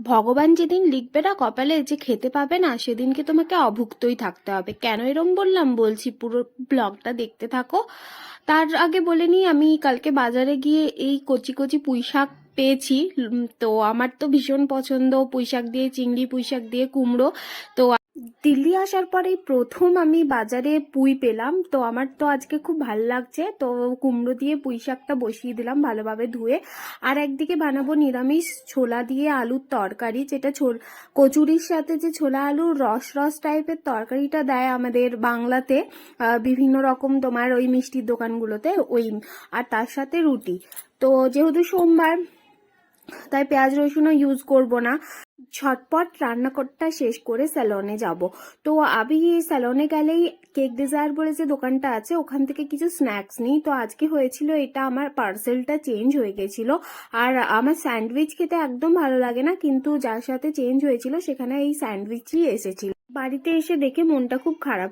ভগবান যেদিন লিখবে না কপালে যে খেতে পাবে না, সেদিনকে তোমাকে অভুক্তই থাকতে হবে। কেন এরম বললাম বলছি, পুরো ব্লগটা দেখতে থাকো। তার আগে বলে নিই, আমি কালকে বাজারে গিয়ে এই কচি কচি পুঁই শাক পেয়েছি। তো আমার তো ভীষণ পছন্দ পুঁই শাক দিয়ে চিংড়ি, পুঁই শাক দিয়ে কুমড়ো। তো দিল্লি আসার পরেই প্রথম আমি বাজারে পুঁই পেলাম, তো আমার তো আজকে খুব ভালো লাগছে। তো কুমড়ো দিয়ে পুঁই শাকটা বসিয়ে দিলাম ভালোভাবে ধুয়ে। আর একদিকে বানাবো নিরামিষ ছোলা দিয়ে আলুর তরকারি, যেটা কচুরির সাথে যে ছোলা আলুর রস রস টাইপের তরকারিটা দেয় আমাদের বাংলাতে বিভিন্ন রকম তোমার ওই মিষ্টির দোকানগুলোতে, ওই। আর তার সাথে রুটি। তো যেহেতু সোমবার, তাই পেঁয়াজ রসুনও ইউজ করব না। ঝটপট রান্নাটা শেষ করে স্যালনে যাব। তো আমি স্যালনে গেলেই কেক ডিজায়ার বলে যে দোকানটা আছে, ওখান থেকে কিছু স্ন্যাক্স নিই। তো আজকে হয়েছিল এটা, আমার পার্সেলটা চেঞ্জ হয়ে গেছিল। আর আমার স্যান্ডউইচ খেতে একদম ভালো লাগে না, কিন্তু যার সাথে চেঞ্জ হয়েছিল সেখানে এই স্যান্ডউইচই এসেছিল। বাড়িতে এসে দেখে মনটা খুব খারাপ।